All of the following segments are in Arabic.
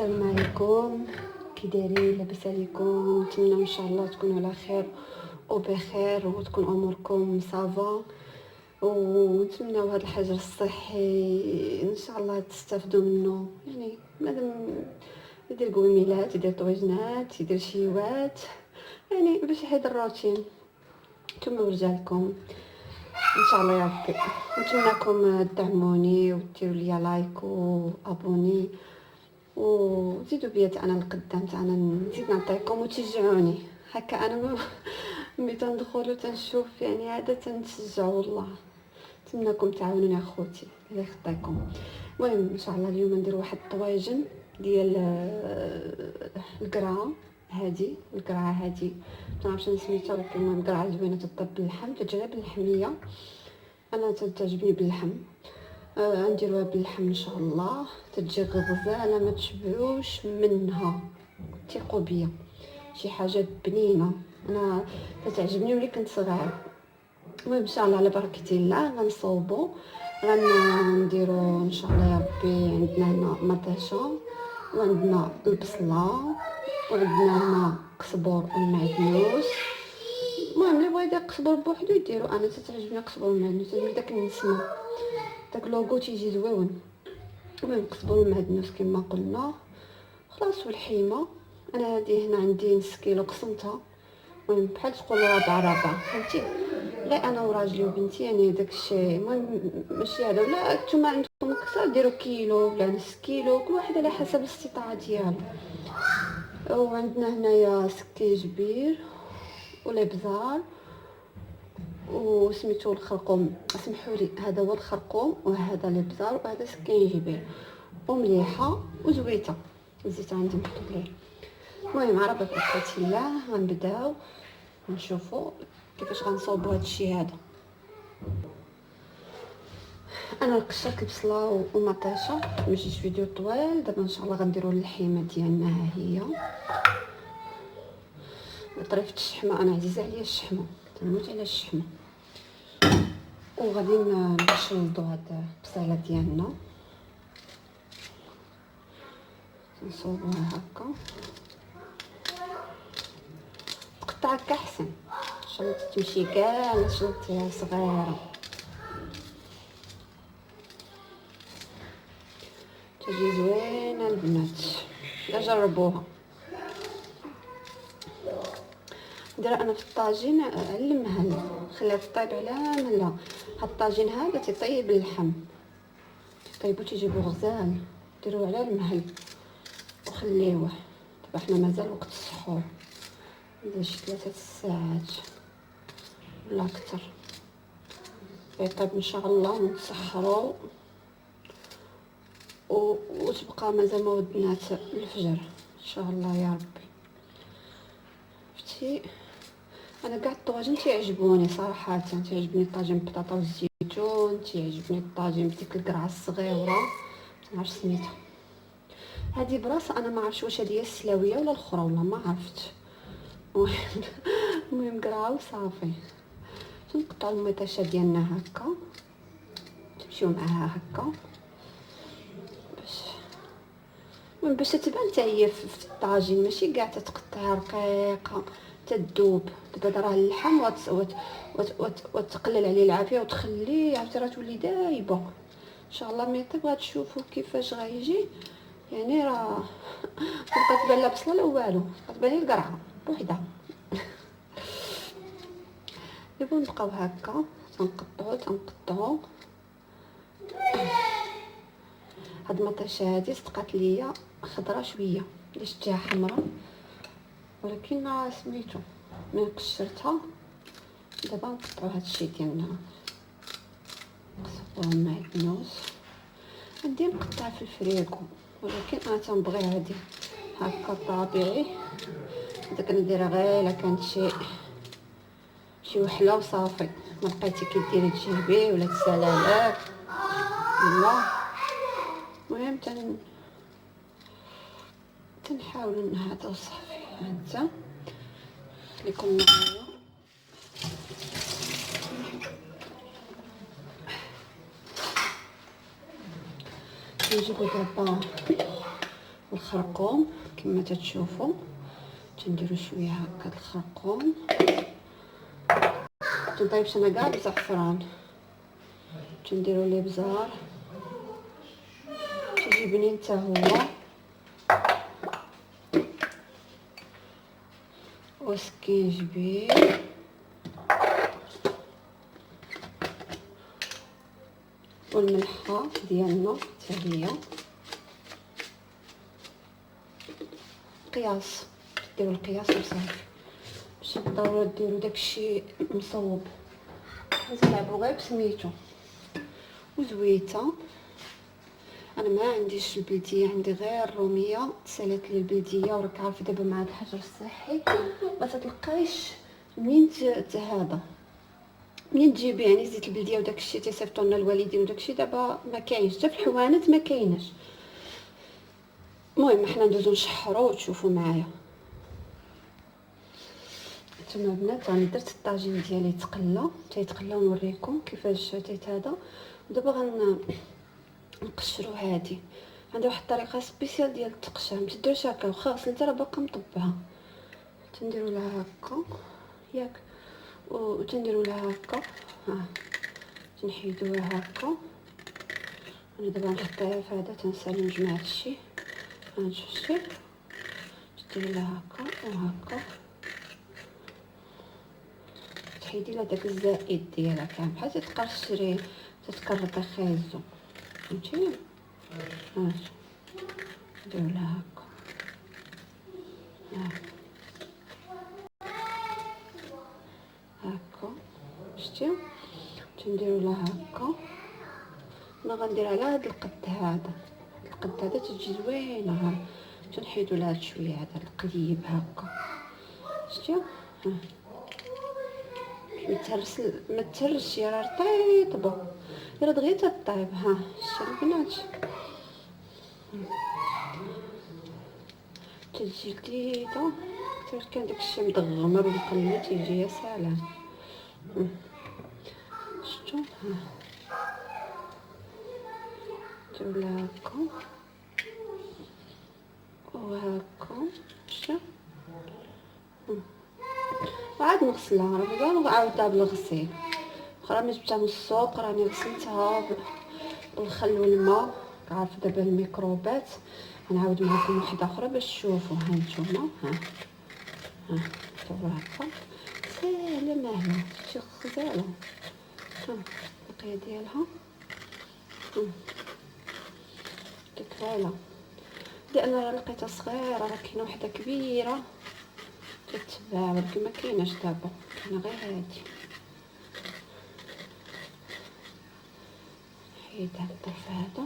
السلام عليكم، كي دايرين؟ لاباس عليكم؟ نتمنى ان شاء الله تكونوا على خير وبخير وتكون اموركم صافا، ونتمنوا هذا الحجر الصحي ان شاء الله تستافدوا منه. يعني مادام يدير قويميلات، يدير طويجنات، يدير شيوات، يعني باش يحيد الروتين نتوما ورجالكم ان شاء الله يا ربي. نتمنىكم تدعموني وديروا لي لايك وابوني وزيدوا بيا انا القدام، انا نزيد نعطيكم وتشجعوني هكا. انا ملي تندخل تنشوف يعني هذا تنشجع والله. نتمنىكم تعاونوني اخوتي الله يخطيكم. المهم ان شاء الله اليوم ندير واحد الطواجن ديال القرعه. هذه القرعه هذه ما نعرفش نسميتها، ولكن المهم قرعه زوينه تطيب باللحم، تجري باللحميه. انا تعجبني باللحم. نديروها باللحم ان شاء الله، تتجي غزاله ما تشبعوش منها، ثقوا بيا. شي حاجه بنينه، انا تعجبني ملي كنت صغيره. المهم ان شاء الله على بركه الله غنصوبوا، غنديروا ان شاء الله يا ربي. عندنا هنا مطيشه، وعندنا البصله، وعندنا هنا قزبر والمعدنوس. المهم اللي بغى يدير قزبر بوحدو يديرو، انا تعجبني قزبر والمعدنوس، تعجبني داك النسمه، داك لوغو تيجي زويون. المهم قزبر والمعدنوس كما قلنا خلاص، والحيمه. انا هذه هنا عندي نص كيلو قسمتها، المهم بحال تقول ربع فهمتي. لا انا وراجلي وبنتي يعني داكشي. المهم ماشي هذا، ولا نتوما عندكم اكثر ديروا كيلو ولا نص كيلو، كل واحد على حسب الاستطاعه ديالو. وعندنا هنايا سكينجبير والابزار وسميتو الخرقوم، اسمحوا لي هذا هو الخرقوم وهذا الابزار وهذا سكينجبير، ومليحه وزويته. الزيت عندي محطوط ليه. المهم على بركه الله غنبداو نشوفوا كيفاش غنصوبوا هذا الشيء هذا. انا قشرت البصله ومطيشه، ماشي فيديو طويل. دابا ان شاء الله غنديروا اللحيمه ديالنا. ها هي طريفه الشحمه، انا عزيزه عليا الشحمه، تنموت على الشحمه. وغادي نشلضوا هاد البصله ديالنا، نصوبوها هكا تقطع هكا احسن. شلط تمشي كاع لا شلطيها صغيره، تجي زوينه البنات. لا جربوها. ندير انا في الطاجين على المهل، خليها طيب على مهلها. هاد الطاجين هذا تيطيب اللحم، تيطيبو تيجيبو غزال، ديروه على المهل وخليوه. دابا حنا مازال وقت السحور، مازال شي 3 ساعات ولا اكثر يطيب ان شاء الله ونتسحروا. وتبقى مازال ما ودنات الفجر ان شاء الله يا ربي. شفتي انا كاع الطواجن تيعجبوني صراحه، تيعجبني الطاجين بالبطاطا والزيتون، تيعجبني الطاجين بديك القرعه الصغيره ما عرفت سميتها. هذه براسه انا ما عرفتش واش هذه السلاويه ولا الاخرى ولا ما عرفت. المهم قرعه وصافي. نقطعوا المطيشه ديالنا هكا، تمشيو معاها هكا باش تبان حتى هي في الطاجين، ماشي كاع تتقطع رقيقه تذوب. دابا راه اللحم وتقلل عليه العافيه وتخليه عرفتي راه تولي دايبه ان شاء الله. ملي طيب غتشوفوا كيفاش غيجي، يعني راه مابقات تبان لا بصله لا والو، بقات تبان لي القرعه بوحدها. دابا نبقاو هكا تنقطعوا. هاد المطيشه هادي صدقات ليا خضره شويه، اللي شتيها حمراء، ولكن ما سميتو من قشرتها. دابا نقطعوا هاد الشيء ديالنا، نصبوه المعدنوس. عندي نقطع في الفريكو، ولكن انا تنبغي هادي هكا طبيعي. هذا كنديرها غير الا كانت شي وحله وصافي، ما بقيتي كديري تجيبيه ولا تسالالاه لا. المهم تنحاولوا نهضروا وصافي. هانتا خليكم معايا. نجيبو دابا الخرقوم كما تتشوفوا. تنديروا شويه هكا د الخرقوم. تنطيبش انا كاع بزعفران، تنديروا ليه بزار تيجي بنين حتى هو. وسكينجبير والملحه ديالنا حتى هي قياس، ديروا القياس وصافي، ماشي بالضروره ديروا داكشي مصوب، تلعبوا غير بسميتو. وزويته انا ما عنديش البلديه، عندي غير الروميه، سالات لي البلديه وراك عارف دابا مع الحجر الصحي ما تلقايش منين هذا منين تجيبي يعني زيت البلديه وداك الشيء تيصيفطوا لنا الوالدين وداك الشيء دابا ما كاينش، حتى في الحوانت ما كايناش. المهم حنا ندوزو نشحرو وتشوفوا معايا. نتوما البنات راني درت الطاجين ديالي تيتقلى ونوريكم كيفاش شاتيت هذا. ودابا نقشرو عادي. عندي واحد الطريقه سبيسيال ديال التقشير، ما تديروش هكا واخا غسلتها راه باقا مطبعه. تنديروا لها هكا ياك وتنديروا لها هكا، ها تنحيدوها هكا. انا دابا نحطها في هذا تنسالي نجمع هادشي. ها شفتي تديري لها هكا وهكا، تحيدي لها داك الزائد ديالها كامل بحال تتقشري تتكرطي خيزو، فهمتيني. ها نديرو لها هكا، هكا شتي تنديرو لها هكا. انا غندير على هذا القد هذا تجي زوينه. ها تنحيدو لها شويه هذا القليب هكا شتي. ها ما تهرسش راه طيبه راه دغيا تطيب. ها شتي البنات تجي جديده حتى كان داكشي مدغمه بالقله تيجي يا سلام. شتو ها نديرو لها هكا وهكا شتي. وعاد نغسلها راه نعاودها بالغسيل. راني جبتها من السوق، راني غسلتها بالخل والماء، عارفه دابا الميكروبات. غنعاود معكم واحده اخرى باش تشوفوا. ها نتوما ها هكا ساهله ماهله شي غزاله. ها البقيه ديالها كفاله لان راه لقيتها صغيره، راه كاينه وحده كبيره تتباع ولكن ما كايناش دابا، كاينه غير هادي. حيد هاد الطرف هذا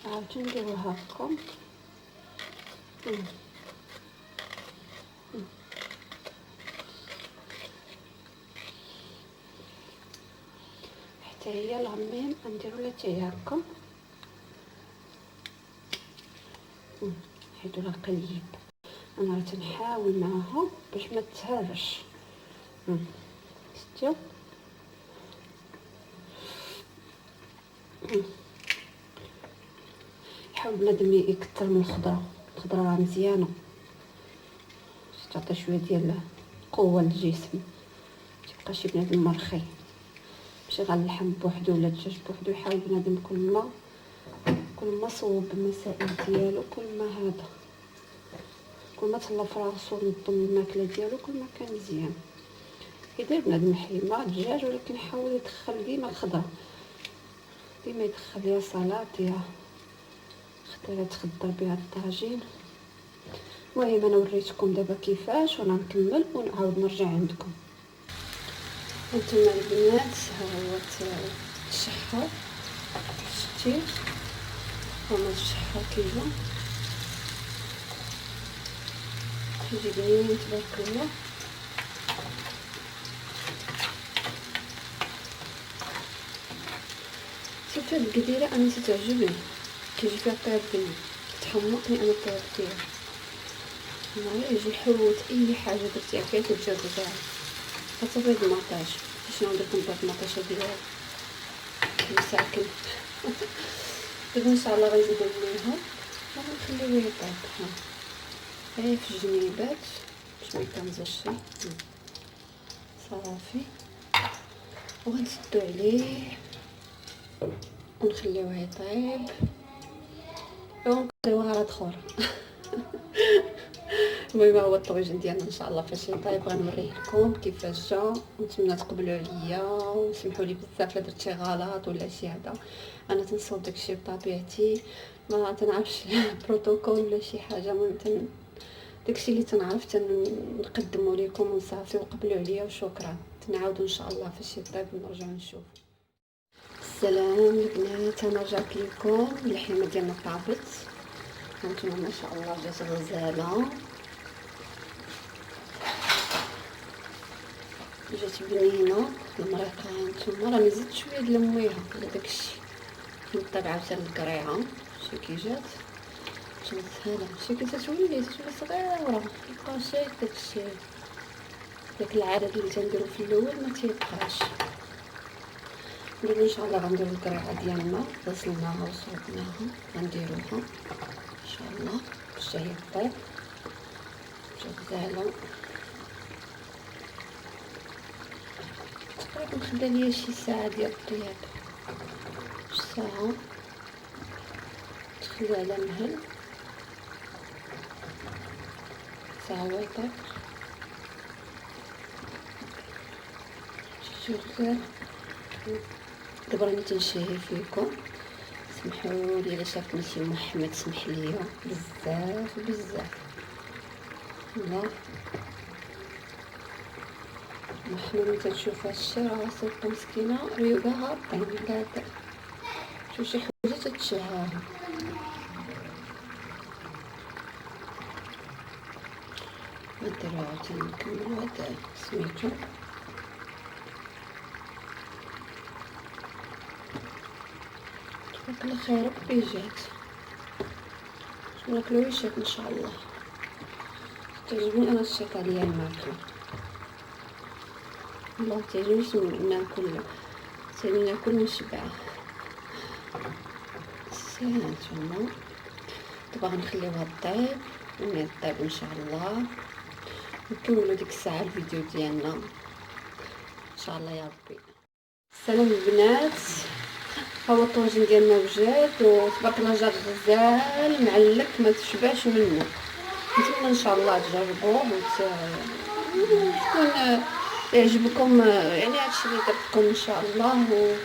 عاود نديرو هكا. حتى هي الغميم نديرو لها حتى هي هكا. نحيدو لها القليب. انا راه تنحاول معاها باش ما تهرش. شتيو يحاول بنادم يكثر من الخضره راه مزيانه باش تعطي شويه ديال قوه للجسم، متيبقاش بنادم مرخي. ماشي غير اللحم بوحدو ولا الدجاج بوحدو، يحاول بنادم كل ما صوب المسائل ديالو، كل ما تهلا في راسو نظم الماكله ديالو كل ما كان مزيان. يدير بنادم حيمه دجاج ولكن يحاول يدخل ديما الخضره، ديما يدخل يا سلطه يا خضره تخضر بها الطاجين. المهم انا وريتكم دابا كيفاش، وانا نكمل ونعاود نرجع عندكم. هانتوما البنات ها هو تشحر، شتي هما تشحر كيجا كيجي بنين تبارك الله. شوف هاد القديره انا تتعجبني، كيجي فيها طيب بنين، تحمقني انا الطيب ديالها. والله يجي حوت اي حاجه درتيها فيها كتجي غزاله. حتى بيض المطاش شنو ندير بيض المطاش ديالها مساكن دابا ان شاء الله غيزيدوا ليها ونخليوه يطيب. غير في الجنيبات باش ميكنزلش شي. صافي، وغنسدو عليه ونخليوه يطيب ونقدروا غرض اخر. المهم هو الطويجن ديالنا ان شاء الله فاش يطيب غنوريه لكم كيفاش جا. نتمنى تقبلوا عليا وسمحوا لي بزاف لا درت شي غلط ولا شي هذا. انا تنصوب داكشي بطبيعتي، ما تنعرفش بروتوكول ولا شي حاجه. المهم داكشي اللي تنعرف تنقدموا لكم وصافي، وقبلوا عليا وشكرا. تنعاودوا ان شاء الله فاش يطيب ونرجعوا نشوف. السلام البنات، انا رجعت لكم. اللحمه ديالنا طابت هانتوما ما شاء الله جات غزاله، جات بنينه. المريقه هانتوما راني زدت شويه د المويها على داكشي. نطيب عاوتاني القريعه شي كي جات هنا شي كي تتولي صغيره، مابقاش داكشي داك العدد اللي تنديرو في الاول ما تيبقاش. دابا ان شاء الله غنديرو القريعه ديالنا، غسلناها وصوبناها غنديروها ان شاء الله باش هي طيب. جات غزاله تقريبا، خدا ليا شي ساعه ديال الطياب، ساعه تخليها على مهل ساعه ويطيب. شوفوا غزال. دابا راني تنشهي فيكم، سمحوا لي الا شافني شي محمد، سمح ليا بزاف بزاف. الله محمد انت تشوف هادشي راه راسك مسكينه ريوقها هابطين قاعده شوف شي حاجه تتشهاها. نديرو عاوتاني نكملو هاد سميتو. تبارك الله خير بيجات ناكلو ويشات ان شاء الله. تعجبني انا الشكل ديال الماكله، والله تعجبنيش ناكل، تعجبني ناكل ونشبع. هانتوما دابا غنخليوها طيب وملي طيب ان شاء الله نكملو ديك الساعه الفيديو ديالنا ان شاء الله يا ربي. السلام البنات، هو الطاجين ديالنا وجات وتبارك الله جا غزال معلك ما تشبعش منه. نتمنى ان شاء الله تجربوه وتكون يعجبكم يعني هادشي اللي درت لكم ان شاء الله.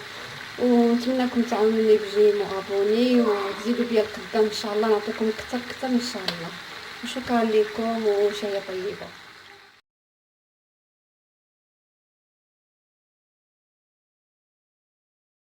ونتمنىكم تعاونوني بجيم وابوني وتزيدوا بيا القدام ان شاء الله، نعطيكم اكثر ان شاء الله. وشكرا لكم وشهيه طيبه.